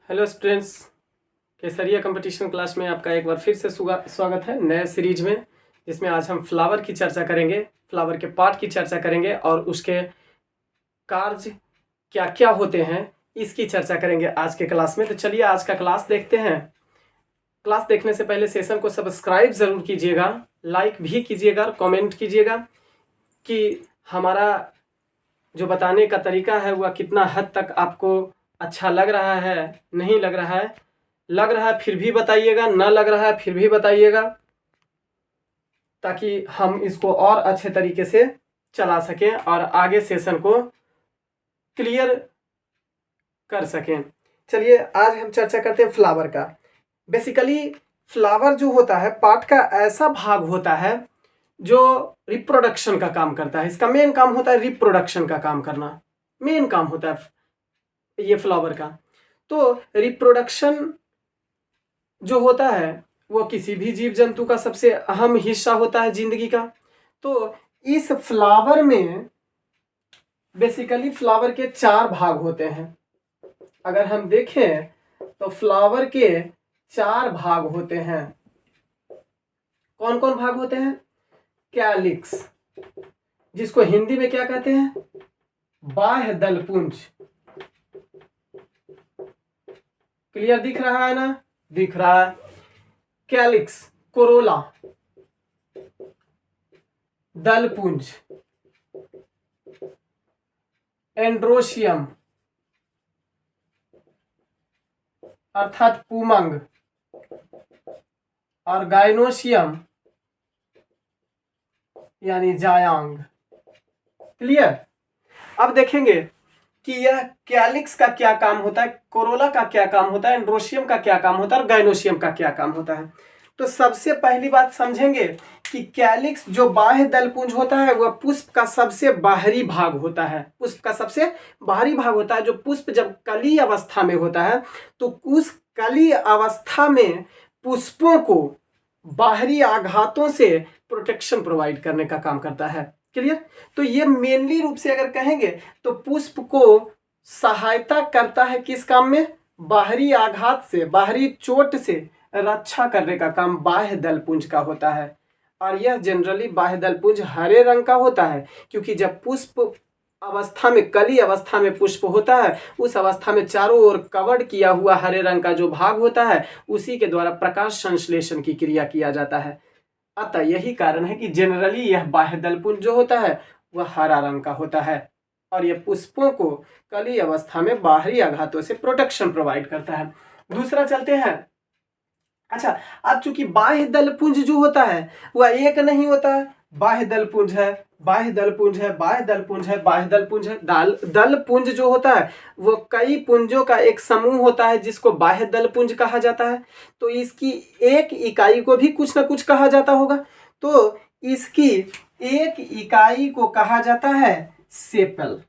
Hello students, केसरिया competition class में आपका एक बार फिर से स्वागत है नए सीरीज में, जिसमें आज हम फ्लावर की चर्चा करेंगे, फ्लावर के पार्ट की चर्चा करेंगे और उसके कार्य क्या क्या होते हैं इसकी चर्चा करेंगे आज के क्लास में। तो चलिए आज का क्लास देखते हैं। क्लास देखने से पहले सेशन को सब्सक्राइब ज़रूर कीजिएगा, लाइक भी कीजिएगा और कमेंट कीजिएगा कि हमारा जो बताने का तरीका है वह कितना हद तक आपको अच्छा लग रहा है, नहीं लग रहा है। लग रहा है फिर भी बताइएगा, ना लग रहा है फिर भी बताइएगा, ताकि हम इसको और अच्छे तरीके से चला सकें और आगे सेशन को क्लियर कर सकें। चलिए आज हम चर्चा करते हैं फ्लावर का। बेसिकली फ्लावर जो होता है पार्ट का ऐसा भाग होता है जो रिप्रोडक्शन का काम करता है। इसका मेन काम होता है रिप्रोडक्शन का काम करना, मेन काम होता है ये फ्लावर का। तो रिप्रोडक्शन जो होता है वो किसी भी जीव जंतु का सबसे अहम हिस्सा होता है जिंदगी का। तो इस फ्लावर में बेसिकली फ्लावर के 4 भाग होते हैं। अगर हम देखें तो फ्लावर के 4 भाग होते हैं। कौन कौन भाग होते हैं? कैलिक्स, जिसको हिंदी में क्या कहते हैं? बाह्य दलपुंज। क्लियर दिख रहा है ना? दिख रहा है। कैलिक्स, कोरोला, दलपुंज, एंड्रोशियम अर्थात पुमंग, और गाइनोशियम यानी जायांग। क्लियर? अब देखेंगे कि यह कैलिक्स का क्या काम होता है, कोरोला का क्या काम होता है, एंड्रोशियम का क्या काम होता है और गाइनोशियम का क्या काम होता है। तो सबसे पहली बात समझेंगे कि कैलिक्स जो बाह्य दलपुंज होता है वह पुष्प का सबसे बाहरी भाग होता है। पुष्प का सबसे बाहरी भाग होता है। जो पुष्प जब कली अवस्था में होता है तो उस कली अवस्था में पुष्पों को बाहरी आघातों से प्रोटेक्शन प्रोवाइड करने का काम करता है। क्लियर? तो ये मेनली रूप से अगर कहेंगे तो पुष्प को सहायता करता है किस काम में? बाहरी आघात से, बाहरी चोट से रक्षा करने का काम बाह्य दलपुंज का होता है। और यह जनरली बाह्य दलपुंज हरे रंग का होता है, क्योंकि जब पुष्प अवस्था में, कली अवस्था में पुष्प होता है, उस अवस्था में चारों ओर कवर्ड किया हुआ हरे रंग का जो भाग होता है उसी के द्वारा प्रकाश संश्लेषण की क्रिया किया जाता है। अतः यही कारण है कि जनरली यह बाह्य दलपुंज जो होता है वह हरा रंग का होता है और यह पुष्पों को कली अवस्था में बाहरी आघातों से प्रोटेक्शन प्रोवाइड करता है। दूसरा चलते हैं। अच्छा, अब चूंकि बाह्य दलपुंज जो होता है वह एक नहीं होता है। बाह्य दलपुंज है, बाह्य दलपुंज है, बाह्य दलपुंज है, बाह्य दलपुंज है। दलपुंज जो होता है वो कई पुंजों का एक समूह होता है जिसको बाह्य दलपुंज कहा जाता है। तो इसकी एक इकाई को भी कुछ ना कुछ कहा जाता होगा। तो इसकी एक इकाई को कहा जाता है सेपल।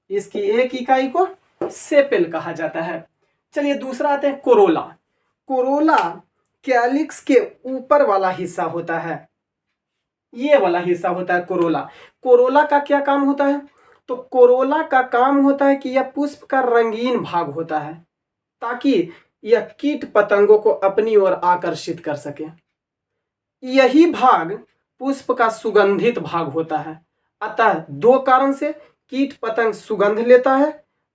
इसकी एक इकाई को सेपल कहा जाता है। चलिए दूसरा आते हैं कोरोला। कोरोला कैलिक्स के ऊपर वाला हिस्सा होता है। ये वाला हिस्सा होता है कोरोला। कोरोला का क्या काम होता है? तो कोरोला का काम होता है कि यह पुष्प का रंगीन भाग होता है, ताकि यह कीट पतंगों को अपनी ओर आकर्षित कर सके। यही भाग पुष्प का सुगंधित भाग होता है। अतः 2 कारण से कीट पतंग सुगंध लेता है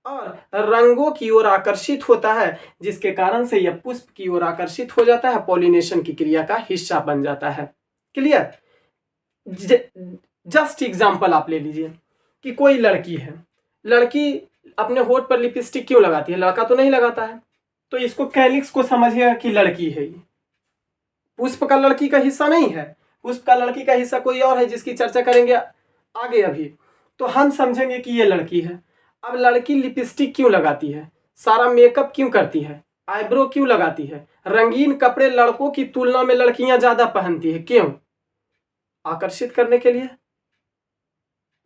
और रंगों की ओर आकर्षित होता है, जिसके कारण से यह पुष्प की ओर आकर्षित हो जाता है, पॉलिनेशन की क्रिया का हिस्सा बन जाता है। क्लियर? जस्ट एग्जांपल आप ले लीजिए कि कोई लड़की है, लड़की अपने होठ पर लिपस्टिक क्यों लगाती है? लड़का तो नहीं लगाता है। तो इसको कैलिक्स को समझिएगा कि लड़की है ये। पुष्प का लड़की का हिस्सा नहीं है, पुष्प का लड़की का हिस्सा कोई और है जिसकी चर्चा करेंगे आगे अभी। तो हम समझेंगे कि ये लड़की है। अब लड़की लिपस्टिक क्यों लगाती है? सारा मेकअप क्यों करती है? आईब्रो क्यों लगाती है? रंगीन कपड़े लड़कों की तुलना में लड़कियां ज्यादा पहनती है। क्यों? आकर्षित करने के लिए,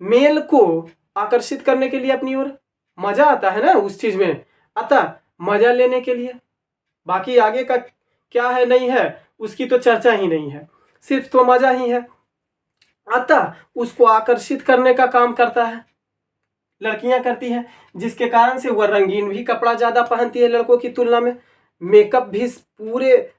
मेल को आकर्षित करने के लिए अपनी ओर। मजा आता है ना उस चीज में, अतः मजा लेने के लिए। बाकी आगे का क्या है नहीं है उसकी तो चर्चा ही नहीं है, सिर्फ तो मजा ही है। अतः उसको आकर्षित करने का काम करता है। लड़कियां करती हैं, जिसके कारण से वह रंगीन भी कपड़ा ज़्यादा पहनती है लड़कों की तुलना में। मेकअप भी, पूरे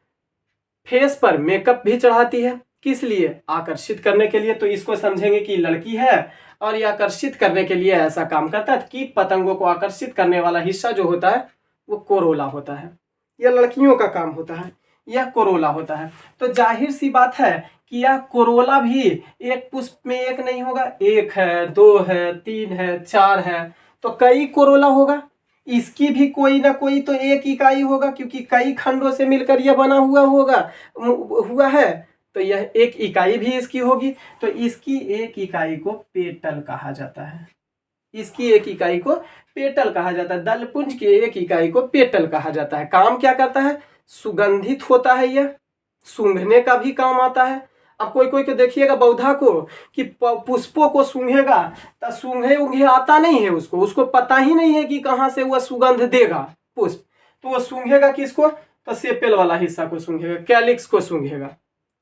फेस पर मेकअप भी चढ़ाती है, किस लिए? आकर्षित करने के लिए। तो इसको समझेंगे कि लड़की है और ये आकर्षित करने के लिए ऐसा काम करता है। कीट पतंगों को आकर्षित करने वाला हिस्सा जो होता है वो कोरोला होता है। यह लड़कियों का काम होता है, यह कोरोला होता है। तो जाहिर सी बात है कि यह कोरोला भी एक पुष्प में एक नहीं होगा, एक है, दो है, तीन है, चार है, तो कई कोरोला होगा। इसकी भी कोई ना कोई तो एक इकाई होगा, क्योंकि कई खंडों से मिलकर यह बना हुआ है, तो यह एक इकाई भी इसकी होगी। तो इसकी एक इकाई को पेटल कहा जाता है। इसकी एक इकाई को पेटल कहा जाता है। दलपुंज की एक इकाई को पेटल कहा जाता है। काम क्या करता है? सुगंधित होता है, यह सूंघने का भी काम आता है। अब कोई कोई को देखिएगा पौधा को कि पुष्पों को सूंघेगा तो सूंघे ऊंघे आता नहीं है, उसको पता ही नहीं है कि कहाँ से वह सुगंध देगा पुष्प। तो वह सूंघेगा किसको? तो सेपेल वाला हिस्सा को सूंघेगा, कैलिक्स को सूंघेगा।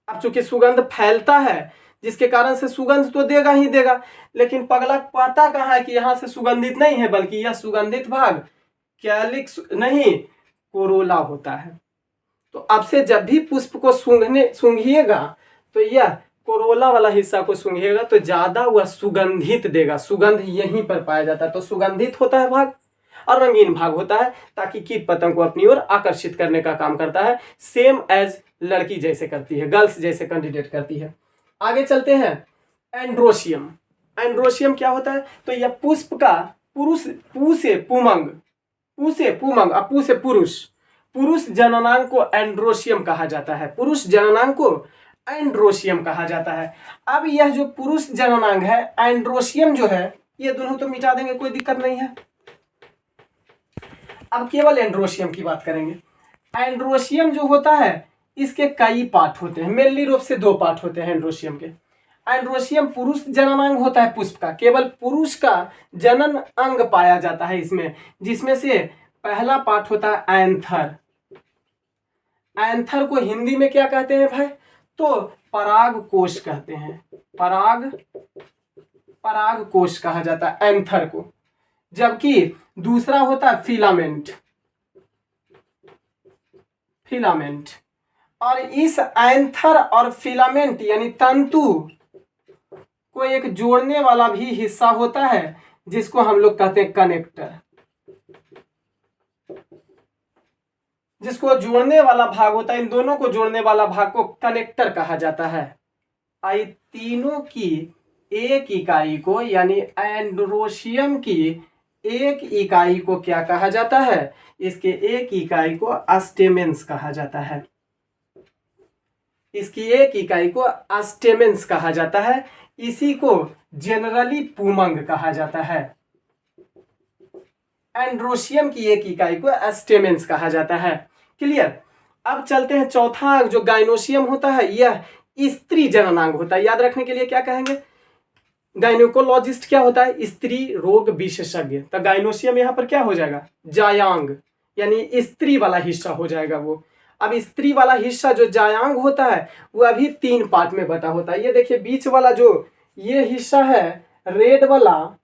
अब चूंकि सुगंध फैलता है, जिसके कारण से सुगंध तो देगा ही देगा, लेकिन पगला पाता कहाँ है कि यहाँ से सुगंधित नहीं है, बल्कि यह सुगंधित भाग कैलिक्स नहीं, कोरोला होता है। तो अब से जब भी पुष्प को सूंघिएगा तो यह कोरोला वाला हिस्सा को सूंघिएगा तो ज्यादा वह सुगंधित देगा। सुगंध यहीं पर पाया जाता है। तो सुगंधित होता है भाग और रंगीन भाग होता है, ताकि कीट पतंग को अपनी ओर आकर्षित करने का काम करता है। सेम एज लड़की जैसे करती है, गर्ल्स जैसे कैंडिडेट करती है। आगे चलते हैं। एंड्रोशियम। एंड्रोशियम क्या होता है? तो यह पुष्प का पू से पुरुष, पुरुष जननांग को एंड्रोशियम कहा जाता है। पुरुष जननांग को एंड्रोशियम कहा जाता है। अब यह जो पुरुष जननांग है, एंड्रोशियम जो है, ये दोनों तो मिटा देंगे, कोई दिक्कत नहीं है। अब केवल एंड्रोशियम की बात करेंगे। एंड्रोशियम जो होता है इसके कई पार्ट होते हैं, मेनली रूप से दो पार्ट होते हैं एंड्रोशियम के। एंड्रोशियम पुरुष जननांग होता है पुष्प का, केवल पुरुष का जनन अंग पाया जाता है इसमें, जिसमें से पहला पार्ट होता है एंथर। एंथर को हिंदी में क्या कहते हैं भाई? तो पराग कोश कहते हैं। पराग कोश कहा जाता है एंथर को। जबकि दूसरा होता है फिलामेंट। और इस एंथर और फिलामेंट यानी तंतु को एक जोड़ने वाला भी हिस्सा होता है, जिसको हम लोग कहते हैं कनेक्टर। जिसको जोड़ने वाला भाग होता है, इन दोनों को जोड़ने वाला भाग को कनेक्टर कहा जाता है। आई तीनों की एक इकाई को, यानी एंड्रोशियम की एक इकाई को क्या कहा जाता है? इसके एक इकाई को अस्टेमेंस कहा जाता है। इसकी एक इकाई को अस्टेमेंस कहा जाता है। इसी को जनरली पुमंग कहा जाता है। एंड्रोशियम की एक इकाई को अस्टेमेंस कहा जाता है। क्लियर? अब चलते हैं चौथा, जो गाइनोशियम होता है, यह स्त्री जननांग होता है। याद रखने के लिए क्या कहेंगे? गाइनोकोलॉजिस्ट क्या होता है? स्त्री रोग विशेषज्ञ। तो गाइनोशियम यहाँ पर क्या हो जाएगा? जायांग, यानी स्त्री वाला हिस्सा हो जाएगा वो। अब स्त्री वाला हिस्सा जो जायांग होता है वो अभी तीन पार्ट में बटा होता है। ये देखिए बीच वाला जो ये हिस्सा है रेड वाला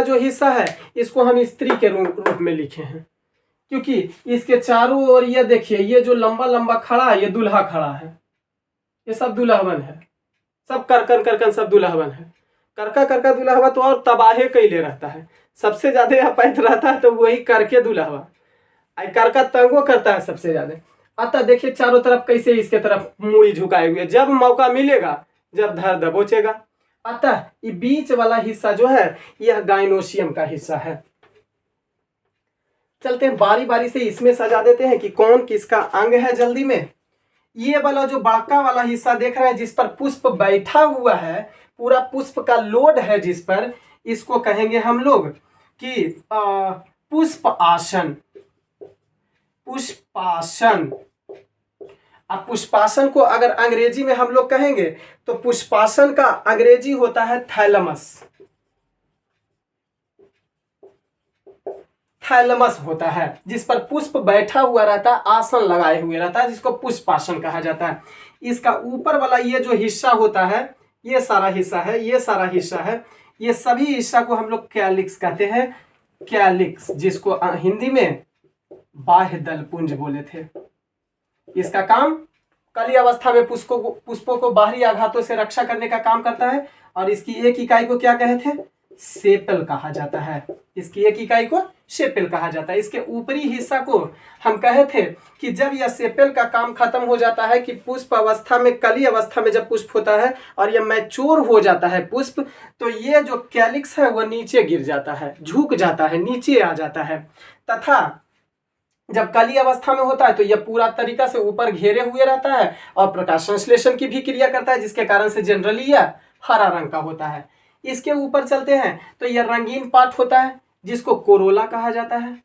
जो हिस्सा है, इसको हम स्त्री के रूप में लिखे हैं, क्योंकि इसके चारों ओर ये देखिए, ये जो लंबा लंबा खड़ा है, ये दूल्हा खड़ा है, ये सब दुल्हन है, सब करकन सब दुल्हन है। करका दुल्हवा तो और तबाहे कैले रहता है, सबसे ज्यादा अपैत रहता है तो वही करके दुल्हवा, करका तंगो करता है सबसे ज्यादा। अतः देखिए चारों तरफ कैसे इसके तरफ मूड़ी झुकाए हुए, जब मौका मिलेगा, जब धर दबोचेगा। अतः ये बीच वाला हिस्सा जो है यह गाइनोशियम का हिस्सा है। चलते हैं बारी बारी से इसमें सजा देते हैं कि कौन किसका अंग है जल्दी में। ये वाला जो बड़का वाला हिस्सा देख रहे हैं जिस पर पुष्प बैठा हुआ है, पूरा पुष्प का लोड है जिस पर, इसको कहेंगे हम लोग कि पुष्प आसन। अब पुष्पासन को अगर अंग्रेजी में हम लोग कहेंगे तो पुष्पासन का अंग्रेजी होता है थैलमस होता है, जिस पर पुष्प बैठा हुआ रहता है, आसन लगाए हुए रहता है, जिसको पुष्पासन कहा जाता है। इसका ऊपर वाला ये जो हिस्सा होता है ये सारा हिस्सा है, ये सारा हिस्सा है, ये सभी हिस्सा को हम लोग कैलिक्स कहते हैं। कैलिक्स, जिसको हिंदी में बाह्य दलपुंज बोले थे। इसका काम कली अवस्था में पुष्पों को बाहरी आघातों से रक्षा करने का काम करता है। और इसकी एक इकाई को क्या कहे थे? सेपल कहा जाता है। इसकी एक इकाई को सेपल कहा जाता है। इसके ऊपरी हिस्सा को हम कहे थे कि जब यह सेपल का काम खत्म हो जाता है, कि पुष्प अवस्था में, कली अवस्था में जब पुष्प होता है और यह मैच्योर हो जाता है पुष्प, तो ये जो कैलिक्स है वह नीचे गिर जाता है, झुक जाता है, नीचे आ जाता है। तथा जब कली अवस्था में होता है तो यह पूरा तरीका से ऊपर घेरे हुए रहता है और प्रकाश संश्लेषण की भी क्रिया करता है, जिसके कारण से जनरली यह हरा रंग का होता है। इसके ऊपर चलते हैं तो यह रंगीन पार्ट होता है, जिसको कोरोला कहा जाता है।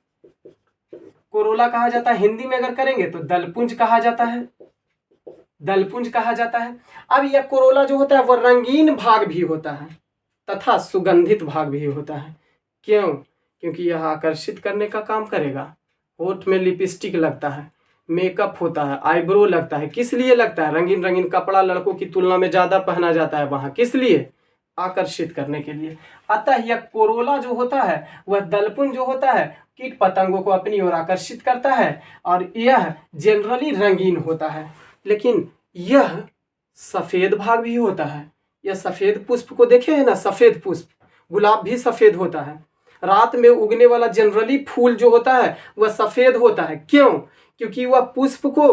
कोरोला कहा जाता है। हिंदी में अगर करेंगे तो दलपुंज कहा जाता है। दलपुंज कहा जाता है। अब यह कोरोला जो होता है वह रंगीन भाग भी होता है तथा सुगंधित भाग भी होता है। क्यों? क्योंकि यह आकर्षित करने का काम करेगा। होठ में लिपस्टिक लगता है, मेकअप होता है, आईब्रो लगता है। किस लिए लगता है? रंगीन रंगीन कपड़ा लड़कों की तुलना में ज्यादा पहना जाता है वहां। किस लिए? आकर्षित करने के लिए। अतः यह कोरोला जो होता है वह दलपुंज जो होता है कीट पतंगों को अपनी ओर आकर्षित करता है और यह जनरली रंगीन होता है। लेकिन यह सफेद भाग भी होता है। यह सफेद पुष्प को देखे हैं ना, सफेद पुष्प, गुलाब भी सफेद होता है। रात में उगने वाला जनरली फूल जो होता है वह सफेद होता है। क्यों? क्योंकि वह पुष्प को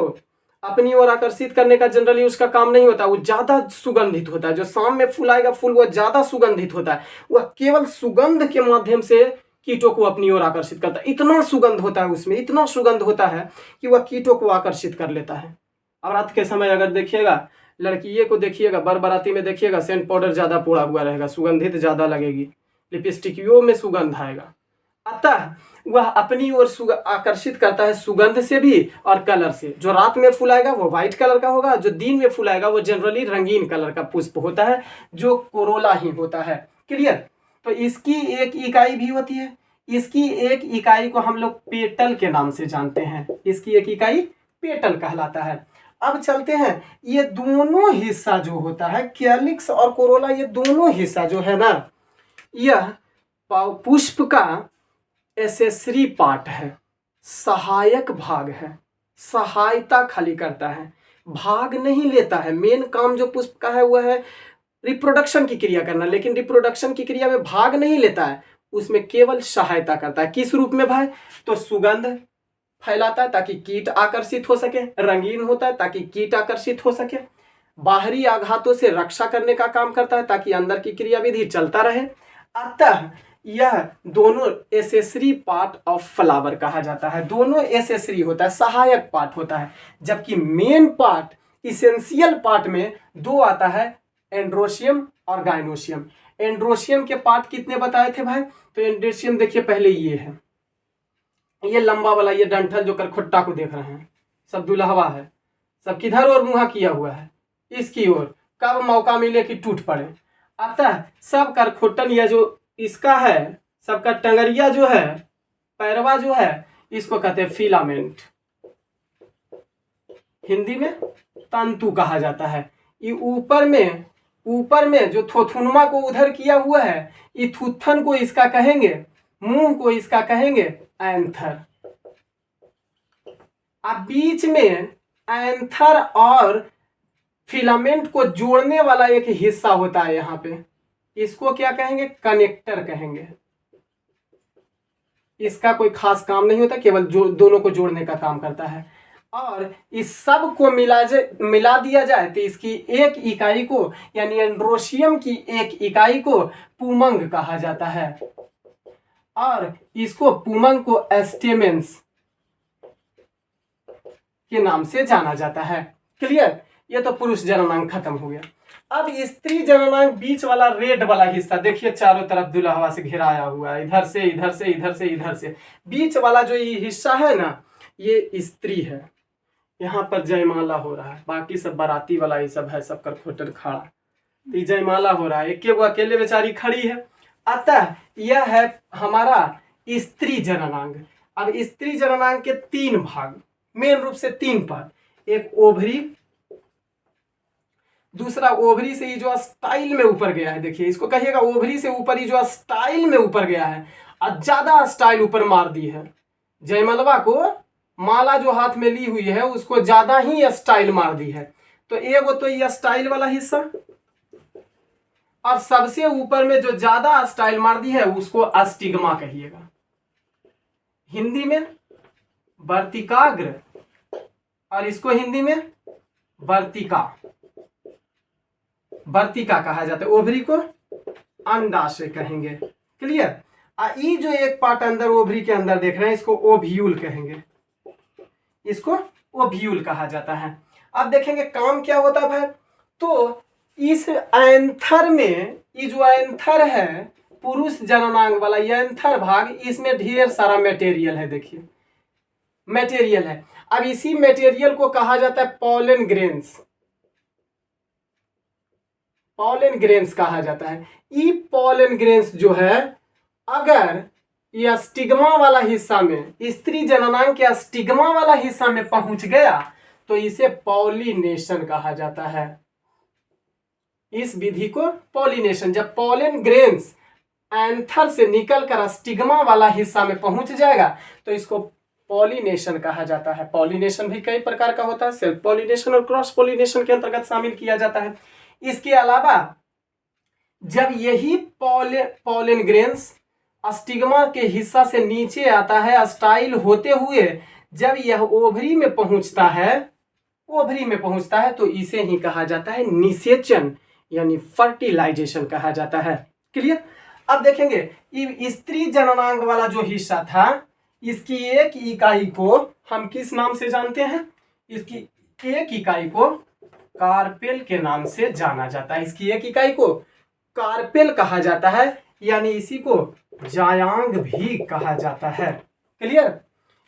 अपनी ओर आकर्षित करने का जनरली उसका काम नहीं होता, वो ज्यादा सुगंधित होता है। जो शाम में फूल आएगा फूल वह ज्यादा सुगंधित होता है। वह केवल सुगंध के माध्यम से कीटों को अपनी ओर आकर्षित करता है। इतना सुगंध होता है उसमें, इतना सुगंध होता है कि वह कीटों को आकर्षित कर लेता है। और रात के समय अगर देखिएगा, लड़कियों को देखिएगा, बराती में देखिएगा, सेंट पाउडर ज्यादा पोड़ा हुआ रहेगा, सुगंधित ज्यादा लगेगी, लिपस्टिकियों में सुगंध आएगा। अतः वह अपनी ओर आकर्षित करता है सुगंध से भी और कलर से। जो रात में फूल आएगा वो व्हाइट कलर का होगा, जो दिन में फूल आएगा वो जनरली रंगीन कलर का पुष्प होता है, जो कोरोला ही होता है। क्लियर? तो इसकी एक इकाई भी होती है। इसकी एक इकाई को हम लोग पेटल के नाम से जानते हैं। इसकी एक इकाई पेटल कहलाता है। अब चलते हैं, ये दोनों हिस्सा जो होता है कैलिक्स और कोरोला, ये दोनों हिस्सा जो है ना, यह पुष्प का एसेसरी पार्ट है, सहायक भाग है, सहायता खाली करता है, भाग नहीं लेता है। मेन काम जो पुष्प का है वह है रिप्रोडक्शन की क्रिया करना, लेकिन रिप्रोडक्शन की क्रिया में भाग नहीं लेता है, उसमें केवल सहायता करता है। किस रूप में भाई? तो सुगंध फैलाता है ताकि कीट आकर्षित हो सके, रंगीन होता है ताकि कीट आकर्षित हो सके, बाहरी आघातों से रक्षा करने का काम करता है ताकि अंदर की क्रियाविधि चलता रहे। अतः यह दोनों एसेसरी पार्ट ऑफ फ्लावर कहा जाता है। दोनों एसेसरी होता है, सहायक पार्ट होता है, जबकि मेन पार्ट, इसेंशियल पार्ट में दो आता है, एंड्रोशियम और गाइनोशियम। एंड्रोशियम के पार्ट कितने बताए थे भाई? तो एंड्रोशियम देखिए पहले ये है, ये लंबा वाला, ये डंठल जो करखुट्टा को देख रहे हैं, सब दुल्हवा है, सब किधर और मुंहा किया हुआ है, इसकी ओर। कब मौका मिले कि टूट पड़े। अतः सब करखुट्टन, यह जो इसका है, सबका टंगरिया जो है, पैरवा जो है, इसको कहते हैं फिलामेंट। हिंदी में तंतु कहा जाता है। ये ऊपर में जो थोथुनमा को उधर किया हुआ है, ये थुत्थन को इसका कहेंगे, मुंह को इसका कहेंगे एंथर। अब बीच में एंथर और फिलामेंट को जोड़ने वाला एक हिस्सा होता है यहाँ पे, इसको क्या कहेंगे? कनेक्टर कहेंगे। इसका कोई खास काम नहीं होता, केवल दोनों को जोड़ने का काम करता है। और इस सब को मिला दिया जाए तो इसकी एक इकाई को, यानी एंड्रोशियम की एक इकाई को पुमंग कहा जाता है, और इसको पुमंग को एस्टेमेंस के नाम से जाना जाता है। क्लियर? ये तो पुरुष जननांग खत्म हो गया। अब स्त्री जननांग, बीच वाला रेड वाला हिस्सा देखिए, चारों तरफ दुल्हवा से घिराया हुआ है, इधर से इधर से इधर से इधर से। बीच वाला जो ये हिस्सा है ना, ये स्त्री है। यहाँ पर जयमाला हो रहा है, बाकी सब बाराती वाला ये सब है, सब करखोटर खड़ा, तो जयमाला हो रहा है, एक वो अकेले बेचारी खड़ी है। अतः यह है हमारा स्त्री जननांग। अब स्त्री जननांग के तीन भाग, मेन रूप से तीन पार्ट। एक ओवरी, दूसरा ओवरी से ये जो स्टाइल में ऊपर गया है, देखिए इसको कहिएगा ओवरी से ऊपर ये जो स्टाइल में ऊपर गया है और ज्यादा स्टाइल ऊपर मार दी है। जयमलवा को माला जो हाथ में ली हुई है उसको ज्यादा ही स्टाइल मार दी है। तो एगो तो ये स्टाइल वाला हिस्सा, और सबसे ऊपर में जो ज्यादा स्टाइल मार दी है उसको अस्टिग्मा कहिएगा। हिंदी में वर्तिकाग्र और इसको हिंदी में वर्तिका, वर्तिका कहा जाता है। ओवरी को अंडाशय कहेंगे। क्लियर। ये जो एक पार्ट अंदर ओवरी के अंदर देख रहे हैं इसको ओव्यूल कहेंगे, इसको ओव्यूल कहा जाता है। अब देखेंगे काम क्या होता है भाई। तो इस एंथर में, ये जो एंथर है पुरुष जननांग वाला ये एंथर भाग, इसमें ढेर सारा मटेरियल है। देखिए मटेरियल है। अब इसी मटेरियल को कहा जाता है पॉलन ग्रेन्स, पॉलन ग्रेन्स कहा जाता है। ये पॉलन ग्रेन्स जो है अगर ये स्टिग्मा वाला हिस्सा में, स्त्री जननांग के स्टिग्मा वाला हिस्सा में पहुंच गया तो इसे पॉलिनेशन कहा जाता है। इस विधि को पॉलिनेशन, जब पॉलन ग्रेन्स एंथर से निकलकर स्टिग्मा वाला हिस्सा में पहुंच जाएगा तो इसको पॉलिनेशन कहा जाता है। पॉलिनेशन भी कई प्रकार का होता है, सेल्फ पॉलिनेशन और क्रॉस पॉलिनेशन के अंतर्गत शामिल किया जाता है। इसके अलावा जब यही पॉलन ग्रेन्स स्टिग्मा के हिस्सा से नीचे आता है स्टाइल होते हुए, जब यह ओवरी में पहुंचता है, ओवरी में पहुंचता है तो इसे ही कहा जाता है निषेचन यानी फर्टिलाइजेशन कहा जाता है। क्लियर। अब देखेंगे स्त्री जननांग वाला जो हिस्सा था इसकी एक इकाई को हम किस नाम से जानते हैं, इसकी एक इकाई को कार्पेल के नाम से जाना जाता है। इसकी एक इकाई को कार्पेल कहा जाता है, यानी इसी को जायांग भी कहा जाता है। क्लियर।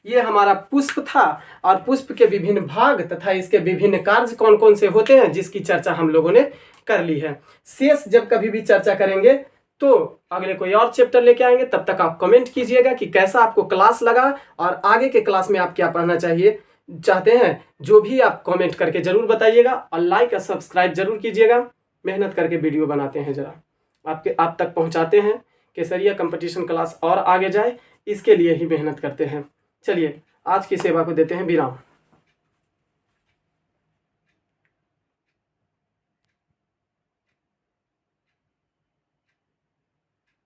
ये हमारा पुष्प था और पुष्प के विभिन्न भाग तथा इसके विभिन्न कार्य कौन कौन से होते हैं जिसकी चर्चा हम लोगों ने कर ली है। शेष जब कभी भी चर्चा करेंगे तो अगले कोई और चैप्टर लेके आएंगे। तब तक आप कमेंट कीजिएगा कि कैसा आपको क्लास लगा और आगे के क्लास में आप क्या पढ़ना चाहते हैं, जो भी आप कमेंट करके जरूर बताइएगा और लाइक और सब्सक्राइब जरूर कीजिएगा। मेहनत करके वीडियो बनाते हैं, जरा आप तक पहुंचाते हैं। केसरिया कंपटीशन क्लास और आगे जाए इसके लिए ही मेहनत करते हैं। चलिए आज की सेवा को देते हैं विराम।